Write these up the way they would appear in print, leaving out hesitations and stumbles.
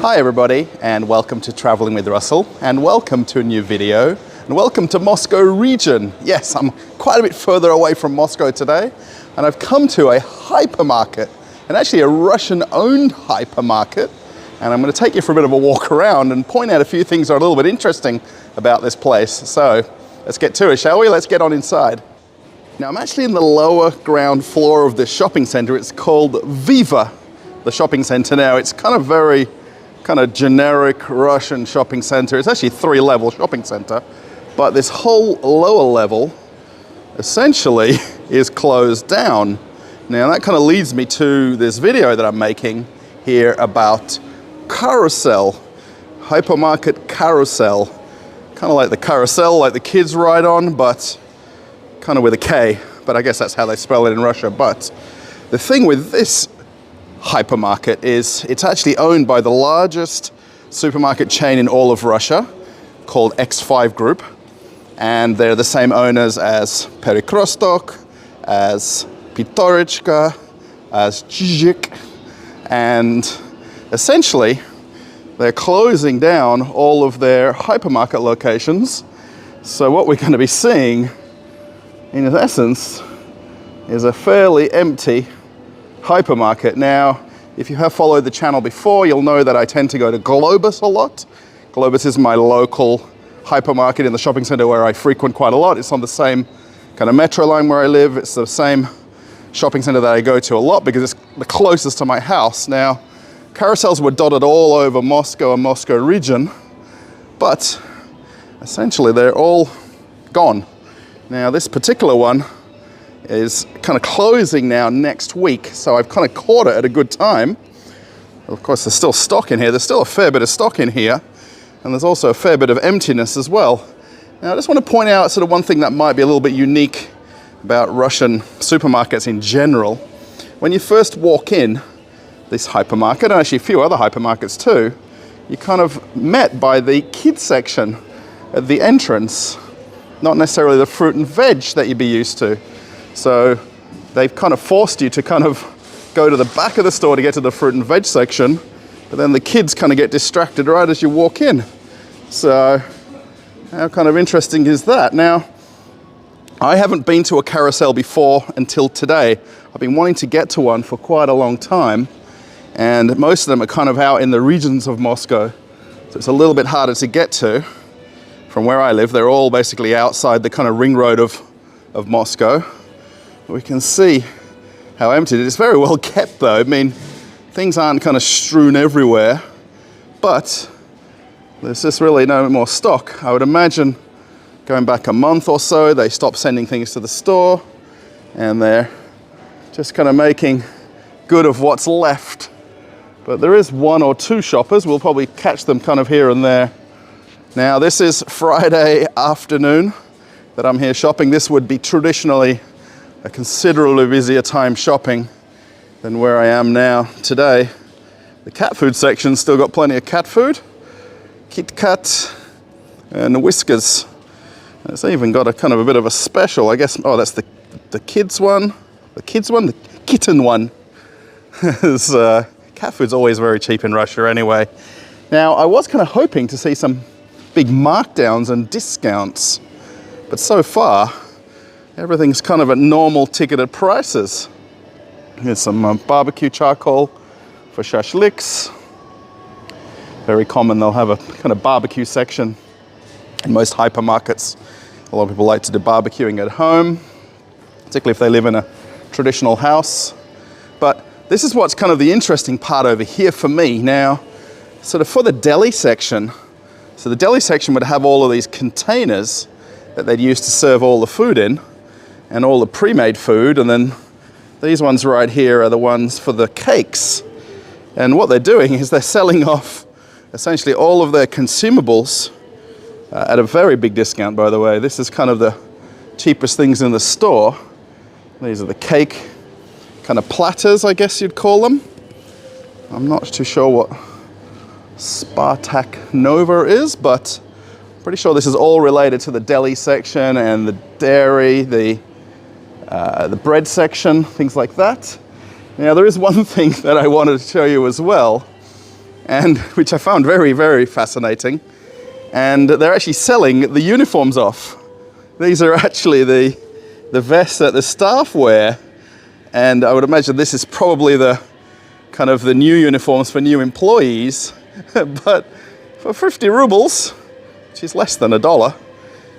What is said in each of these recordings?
Hi everybody, and welcome to Traveling with Russell, and welcome to a new video, and welcome to Moscow region. Yes, I'm quite a bit further away from Moscow today, and I've come to a hypermarket, and actually a Russian-owned hypermarket, and I'm going to take you for a bit of a walk around and point out a few things that are a little bit interesting about this place. So let's get to it, shall we? Let's get on inside. Now I'm actually in the lower ground floor of this shopping center. It's called Viva, the shopping center. Now it's kind of generic Russian shopping center. It's actually a three-level shopping center, but this whole lower level essentially is closed down. Now that kind of leads me to this video that I'm making here about Carousel, hypermarket Carousel. Kind of like the carousel, like the kids ride on, but kind of with a K, but I guess that's how they spell it in Russia. But the thing with this hypermarket is it's actually owned by the largest supermarket chain in all of Russia called X5 Group, and they're the same owners as Perekrostok, as Pitorichka, as Chizhik, and essentially they're closing down all of their hypermarket locations. So what we're going to be seeing in essence is a fairly empty hypermarket. Now, if you have followed the channel before, you'll know that I tend to go to Globus a lot. Globus is my local hypermarket in the shopping center where I frequent quite a lot. It's on the same kind of metro line where I live. It's the same shopping center that I go to a lot because it's the closest to my house. Now, carousels were dotted all over Moscow and Moscow region, but essentially they're all gone. Now, this particular one is kind of closing now next week, so I've kind of caught it at a good time. Of course, there's still stock in here. There's still a fair bit of stock in here, and there's also a fair bit of emptiness as well. Now, I just want to point out sort of one thing that might be a little bit unique about Russian supermarkets in general. When you first walk in this hypermarket, and actually a few other hypermarkets too, you're kind of met by the kids section at the entrance, not necessarily the fruit and veg that you'd be used to. So they've kind of forced you to kind of go to the back of the store to get to the fruit and veg section, but then the kids kind of get distracted right as you walk in. So how kind of interesting is that? Now, I haven't been to a carousel before until today. I've been wanting to get to one for quite a long time, and most of them are kind of out in the regions of Moscow, so it's a little bit harder to get to. From where I live, they're all basically outside the kind of ring road of Moscow. We can see how empty it is. It's very well kept though. I mean, things aren't kind of strewn everywhere, but there's just really no more stock. I would imagine going back a month or so, they stopped sending things to the store, and they're just kind of making good of what's left. But there is one or two shoppers. We'll probably catch them kind of here and there. Now, this is Friday afternoon that I'm here shopping. This would be traditionally a considerably busier time shopping than where I am now today. The cat food section's still got plenty of cat food. Kit Kat and Whiskers. It's even got a kind of a bit of a special, I guess. Oh, that's the kids one. The kitten one. Cat food's always very cheap in Russia anyway. Now, I was kind of hoping to see some big markdowns and discounts, but so far, everything's kind of at normal ticketed prices. Here's some barbecue charcoal for shashliks. Very common, they'll have a kind of barbecue section in most hypermarkets. A lot of people like to do barbecuing at home, particularly if they live in a traditional house. But this is what's kind of the interesting part over here for me. Now, sort of for the deli section, so the deli section would have all of these containers that they'd use to serve all the food in, and all the pre-made food, and then these ones right here are the ones for the cakes. And what they're doing is they're selling off essentially all of their consumables at a very big discount, by the way. This is kind of the cheapest things in the store. These are the cake kind of platters, I guess you'd call them. I'm not too sure what Spartak Nova is, but I'm pretty sure this is all related to the deli section and the dairy, the bread section, things like that. Now, there is one thing that I wanted to show you as well, and which I found very, very fascinating. And they're actually selling the uniforms off. These are actually the vests that the staff wear, and I would imagine this is probably the kind of the new uniforms for new employees. But for 50 rubles, which is less than $1,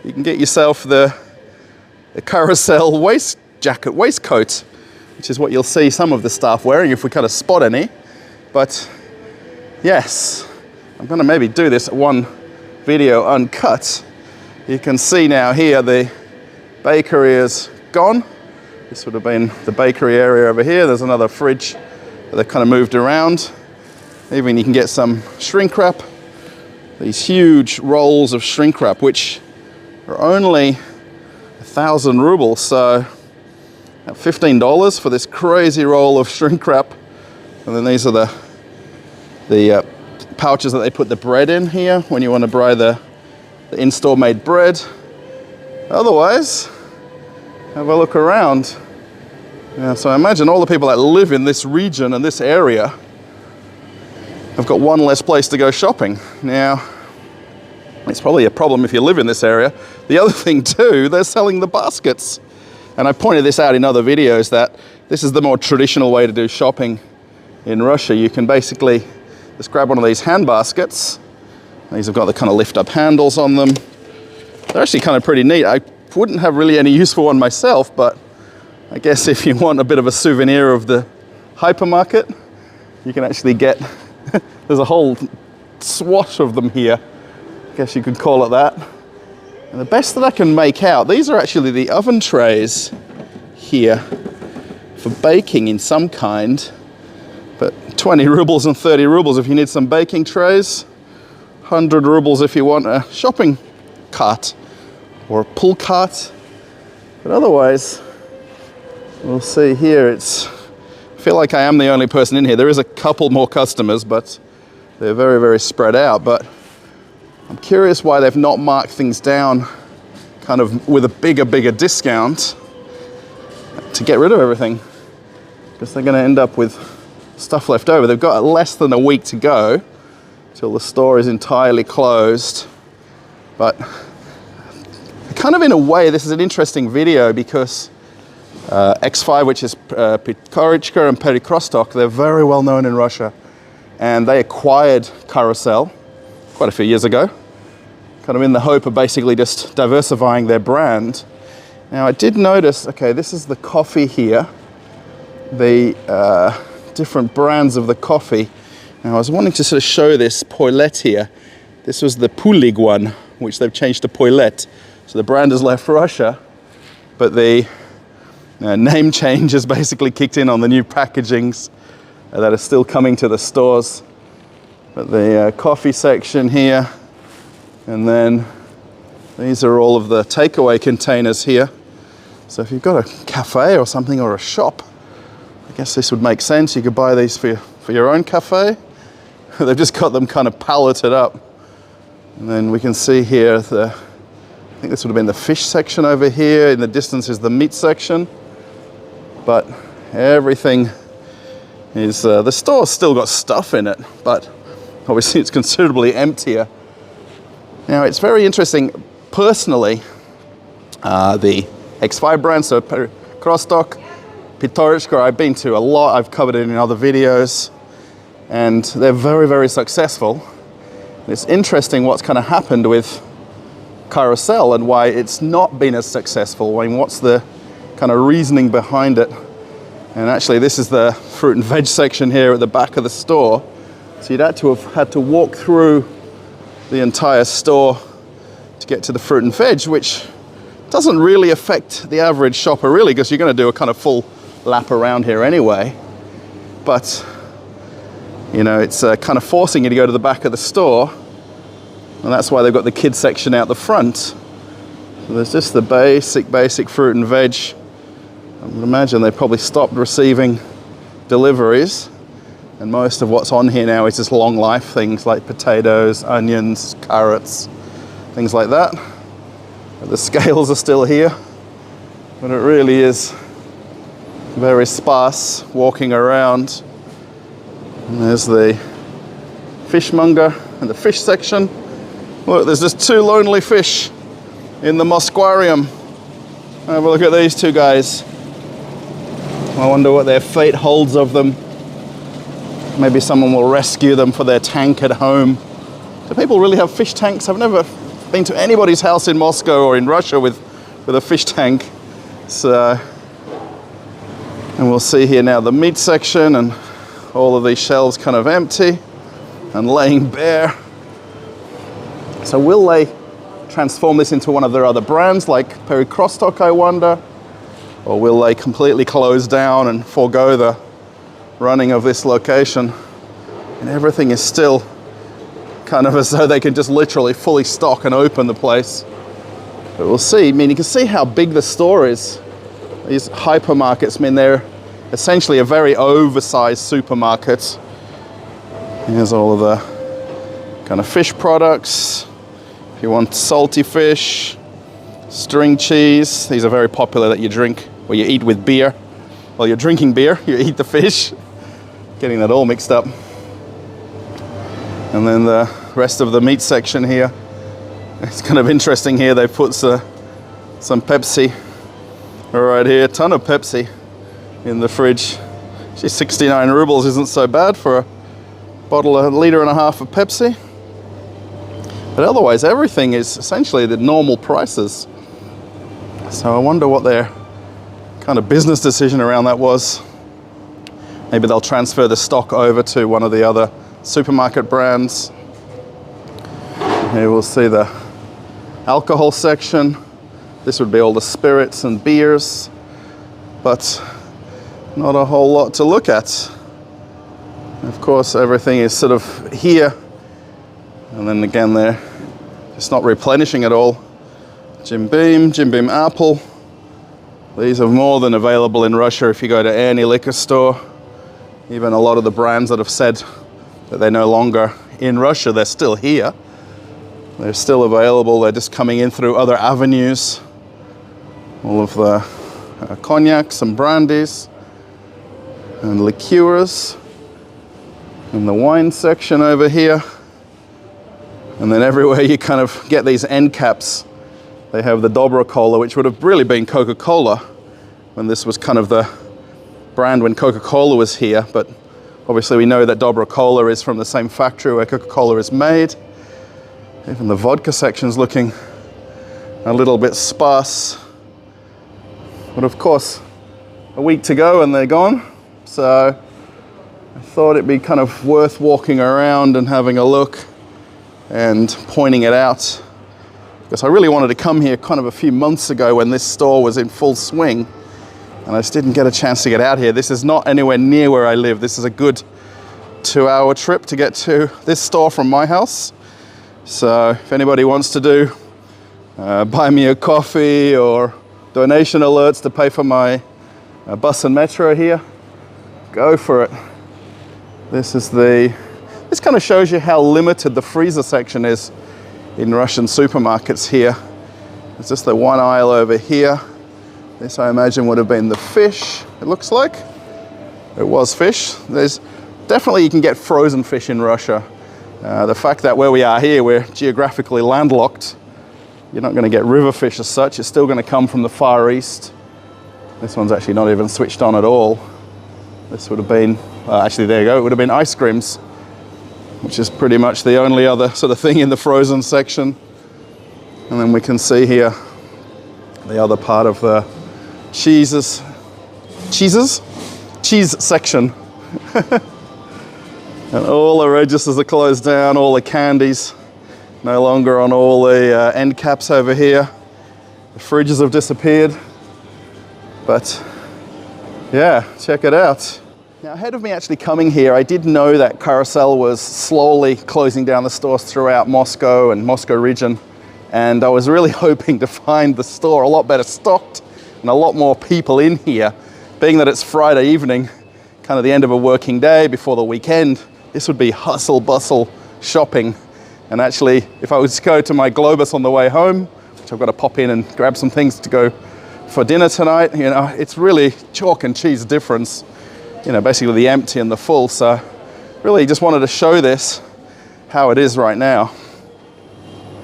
you can get yourself the Carousel waistcoat, which is what you'll see some of the staff wearing if we kind of spot any. But yes, I'm going to maybe do this one video uncut. You can see now here the bakery is gone. This would have been the bakery area over here. There's another fridge that they've kind of moved around. Even you can get some shrink wrap. These huge rolls of shrink wrap, which are only 1,000 rubles, so $15 for this crazy roll of shrink wrap. And then these are the pouches that they put the bread in here when you want to buy the in-store made bread. Otherwise, have a look around. Yeah, so I imagine all the people that live in this region and this area have got one less place to go shopping. Now, it's probably a problem if you live in this area. The other thing too, they're selling the baskets. And I pointed this out in other videos that this is the more traditional way to do shopping in Russia. You can basically just grab one of these hand baskets. These have got the kind of lift up handles on them. They're actually kind of pretty neat. I wouldn't have really any use for one myself, but I guess if you want a bit of a souvenir of the hypermarket, you can actually get, there's a whole swatch of them here. I guess you could call it that. And the best that I can make out, these are actually the oven trays here for baking in some kind. But 20 rubles and 30 rubles if you need some baking trays. 100 rubles if you want a shopping cart or a pull cart. But otherwise, we'll see here, I feel like I am the only person in here. There is a couple more customers, but they're very, very spread out. But I'm curious why they've not marked things down kind of with a bigger discount to get rid of everything, because they're going to end up with stuff left over. They've got less than a week to go till the store is entirely closed. But kind of in a way, this is an interesting video because X5, which is Pitkorichka and Perikostok, they're very well known in Russia. And they acquired Carousel quite a few years ago, kind of in the hope of basically just diversifying their brand. Now I did notice, okay, this is the coffee here, the different brands of the coffee. Now I was wanting to sort of show this Poilette here. This was the Pulig one, which they've changed to Poilette. So the brand has left Russia, but the name change has basically kicked in on the new packagings that are still coming to the stores. But the coffee section here, and then these are all of the takeaway containers here. So if you've got a cafe or something or a shop, I guess this would make sense. You could buy these for your own cafe. They've just got them kind of palleted up. And then we can see here, I think this would have been the fish section over here. In the distance is the meat section. But everything is, the store's still got stuff in it, but obviously it's considerably emptier. Now it's very interesting, personally, the X5 brand, so Krostok, Pitorichka, I've been to a lot, I've covered it in other videos, and they're very, very successful. It's interesting what's kind of happened with Carousel and why it's not been as successful. I mean, what's the kind of reasoning behind it? And actually this is the fruit and veg section here at the back of the store. So you'd have to walk through the entire store to get to the fruit and veg, which doesn't really affect the average shopper really, because you're going to do a kind of full lap around here anyway. But you know, it's kind of forcing you to go to the back of the store, and that's why they've got the kids section out the front. So there's just the basic fruit and veg. I would imagine they probably stopped receiving deliveries, and most of what's on here now is just long life things like potatoes, onions, carrots, things like that. But the scales are still here, but it really is very sparse walking around. And there's the fishmonger and the fish section. Look, there's just two lonely fish in the Mosquarium. Have a look at these two guys. I wonder what their fate holds of them. Maybe someone will rescue them for their tank at home. Do people really have fish tanks? I've never been to anybody's house in Moscow or in Russia with a fish tank. So, and we'll see here now the meat section, and all of these shelves kind of empty and laying bare. So will they transform this into one of their other brands like Perry Crosstalk, I wonder? Or will they completely close down and forego the running of this location? And everything is still kind of as though they can just literally fully stock and open the place. But we'll see. I mean, you can see how big the store is. These hypermarkets, I mean, they're essentially a very oversized supermarket. Here's all of the kind of fish products. If you want salty fish, string cheese, these are very popular that you drink or you eat with beer. While you're drinking beer, you eat the fish. Getting that all mixed up. And then the rest of the meat section here. It's kind of interesting here, they put some Pepsi right here, a ton of Pepsi in the fridge. Gee, 69 rubles isn't so bad for a bottle, a litre and a half of Pepsi. But otherwise, everything is essentially the normal prices. So I wonder what their kind of business decision around that was. Maybe they'll transfer the stock over to one of the other supermarket brands. Here we'll see the alcohol section. This would be all the spirits and beers, but not a whole lot to look at. Of course, everything is sort of here, and then again they're just not replenishing at all. Jim Beam Apple. These are more than available in Russia if you go to any liquor store. Even a lot of the brands that have said that they're no longer in Russia, they're still here. They're still available, they're just coming in through other avenues. All of the cognacs and brandies and liqueurs. And the wine section over here. And then everywhere you kind of get these end caps. They have the Dobro Cola, which would have really been Coca-Cola when this was kind of the brand when Coca-Cola was here. But obviously we know that Dobro Cola is from the same factory where Coca-Cola is made. Even the vodka section's looking a little bit sparse. But of course, a week to go and they're gone. So I thought it'd be kind of worth walking around and having a look and pointing it out. Because I really wanted to come here kind of a few months ago when this store was in full swing. And I just didn't get a chance to get out here. This is not anywhere near where I live. This is a good 2-hour trip to get to this store from my house. So if anybody wants to do buy me a coffee or donation alerts to pay for my bus and metro here, go for it. This kind of shows you how limited the freezer section is in Russian supermarkets here. There's just the one aisle over here. This, I imagine, would have been the fish, it looks like. It was fish. There's definitely, you can get frozen fish in Russia. The fact that where we are here, we're geographically landlocked. You're not going to get river fish as such. It's still going to come from the Far East. This one's actually not even switched on at all. This would have been, actually there you go, it would have been ice creams, which is pretty much the only other sort of thing in the frozen section. And then we can see here the other part of the cheese section. And all the registers are closed down, all the candies no longer on all the end caps over here. The fridges have disappeared. But yeah, check it out. Now, ahead of me actually coming here, I did know that Carousel was slowly closing down the stores throughout Moscow and Moscow region. And I was really hoping to find the store a lot better stocked and a lot more people in here. Being that it's Friday evening, kind of the end of a working day before the weekend, this would be hustle bustle shopping. And actually, if I was to go to my Globus on the way home, which I've got to pop in and grab some things to go for dinner tonight, you know, it's really chalk and cheese difference. You know, basically the empty and the full. So really just wanted to show this. how it is right now.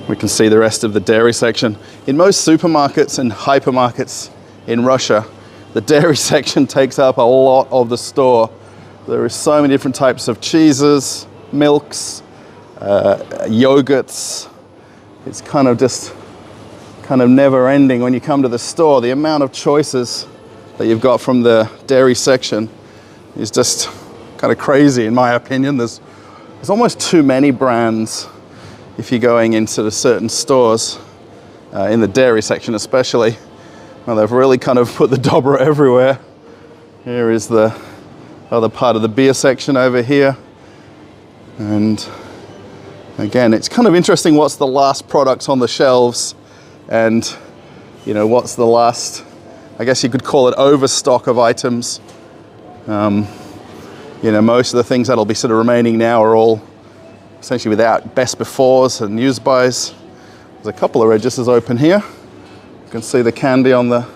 We can see the rest of the dairy section. In most supermarkets and hypermarkets in Russia, the dairy section takes up a lot of the store. There are so many different types of cheeses, milks, yogurts. It's kind of never ending when you come to the store. The amount of choices that you've got from the dairy section is just kind of crazy in my opinion. There's almost too many brands if you're going into the certain stores, in the dairy section especially. Well, they've really kind of put the dobra everywhere. Here is the other part of the beer section over here. And again, it's kind of interesting what's the last products on the shelves and, you know, what's the last, I guess you could call it overstock of items. You know, most of the things that'll be sort of remaining now are all essentially without best befores and use bys. There's a couple of registers open here. You can see the candy on the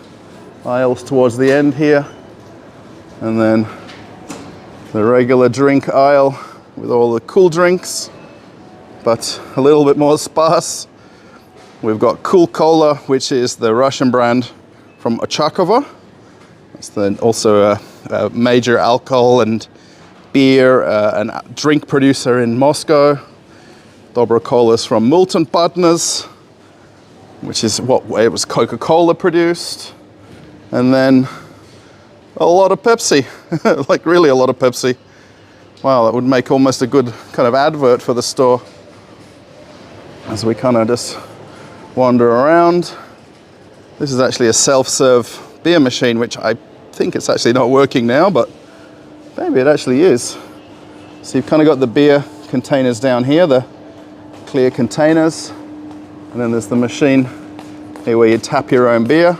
aisles towards the end here. And then the regular drink aisle with all the cool drinks, but a little bit more sparse. We've got Cool Cola, which is the Russian brand from Ochakova. It's then also a major alcohol and beer and drink producer in Moscow. Dobra Cola's from Multon Partners, which is what it was Coca-Cola produced. And then a lot of Pepsi, like really a lot of Pepsi. Wow, that would make almost a good kind of advert for the store. As we kind of just wander around. This is actually a self-serve beer machine, which I think it's actually not working now, but maybe it actually is. So you've kind of got the beer containers down here, the clear containers. And then there's the machine here where you tap your own beer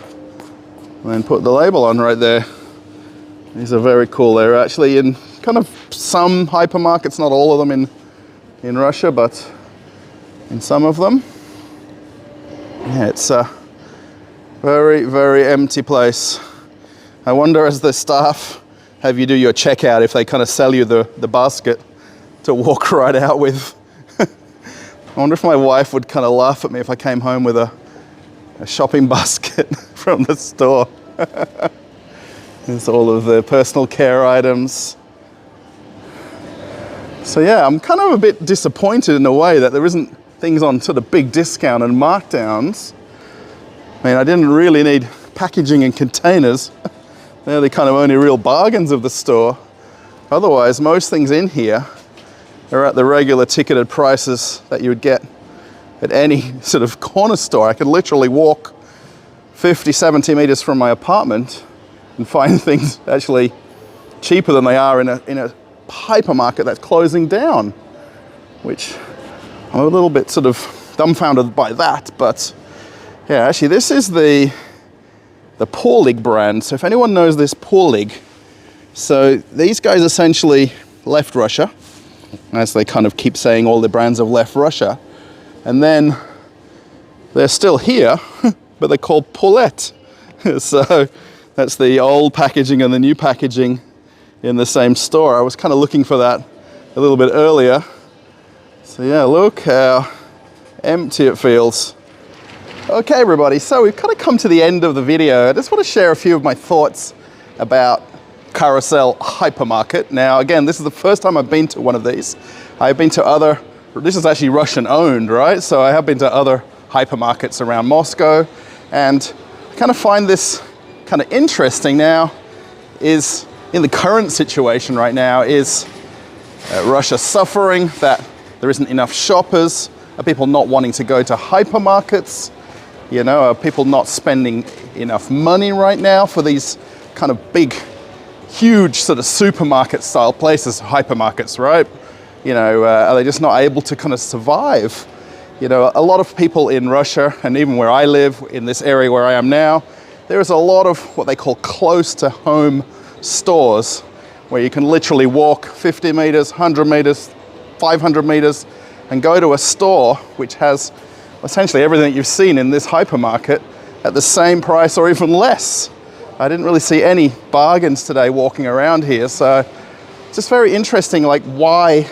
and then put the label on right there. These are very cool. They're actually in kind of some hypermarkets, not all of them in Russia, but in some of them. Yeah, it's a very, very empty place. I wonder, as the staff have you do your checkout, if they kind of sell you the basket to walk right out with. I wonder if my wife would kind of laugh at me if I came home with a shopping basket from the store. There's all of the personal care items. So yeah, I'm kind of a bit disappointed in a way that there isn't things on sort of big discount and markdowns. I mean, I didn't really need packaging and containers. They're the kind of only real bargains of the store. Otherwise, most things in here are at the regular ticketed prices that you would get at any sort of corner store. I could literally walk 50, 70 meters from my apartment and find things actually cheaper than they are in a hypermarket that's closing down, which I'm a little bit sort of dumbfounded by that. But yeah, actually this is the Porlig brand. So if anyone knows this Porlig, so these guys essentially left Russia, as they kind of keep saying all the brands have left Russia, and then they're still here, but they're called Paulette. So that's the old packaging and the new packaging in the same store. I was kind of looking for that a little bit earlier. So yeah, look how empty it feels. Okay, everybody, so we've kind of come to the end of the video. I just want to share a few of my thoughts about Carousel Hypermarket. Now, again, this is the first time I've been to one of these. I've been to other, this is actually Russian owned, right? So I have been to other hypermarkets around Moscow, and I kind of find this kind of interesting now is, in the current situation right now, is Russia suffering that there isn't enough shoppers? Are people not wanting to go to hypermarkets? You know, are people not spending enough money right now for these kind of big, huge sort of supermarket style places, hypermarkets, right? You know, are they just not able to kind of survive? You know, a lot of people in Russia, and even where I live, in this area where I am now, there is a lot of what they call close to home stores, where you can literally walk 50 meters, 100 meters, 500 meters, and go to a store which has essentially everything you've seen in this hypermarket at the same price or even less. I didn't really see any bargains today walking around here, so it's just very interesting, like why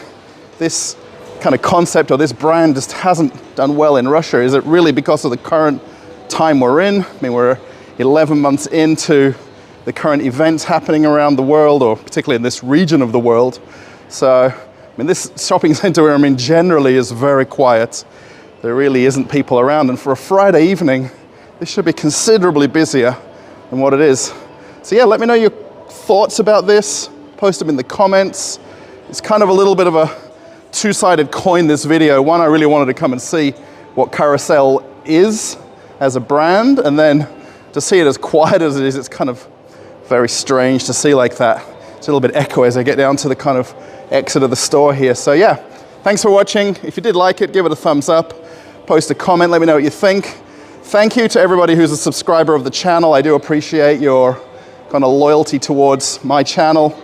this kind of concept or this brand just hasn't done well in Russia? Is it really because of the current time we're in? I mean, we're 11 months into the current events happening around the world, or particularly in this region of the world. So, I mean, this shopping center, I mean, generally is very quiet. There really isn't people around, and for a Friday evening, this should be considerably busier than what it is. So yeah, let me know your thoughts about this. Post them in the comments. It's kind of a little bit of a two-sided coin, this video. One, I really wanted to come and see what Carousel is as a brand, and then to see it as quiet as it is, it's kind of very strange to see like that. It's a little bit echo as I get down to the kind of exit of the store here. So yeah, thanks for watching. If you did like it, give it a thumbs up. Post a comment, let me know what you think. Thank you to everybody who's a subscriber of the channel. I do appreciate your kind of loyalty towards my channel,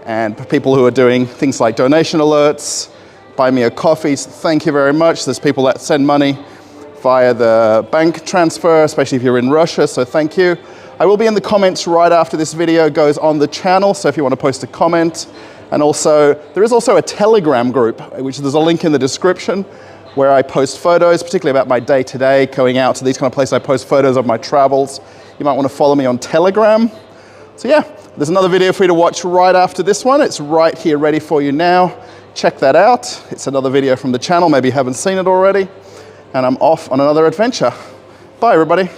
and people who are doing things like donation alerts, buy me a coffee. Thank you very much. There's people that send money via the bank transfer, especially if you're in Russia, so thank you. I will be in the comments right after this video goes on the channel, so if you want to post a comment. And also, there is also a Telegram group, which there's a link in the description, where I post photos, particularly about my day-to-day, going out to these kind of places. I post photos of my travels. You might want to follow me on Telegram. So yeah, there's another video for you to watch right after this one. It's right here ready for you now. Check that out. It's another video from the channel. Maybe you haven't seen it already. And I'm off on another adventure. Bye, everybody.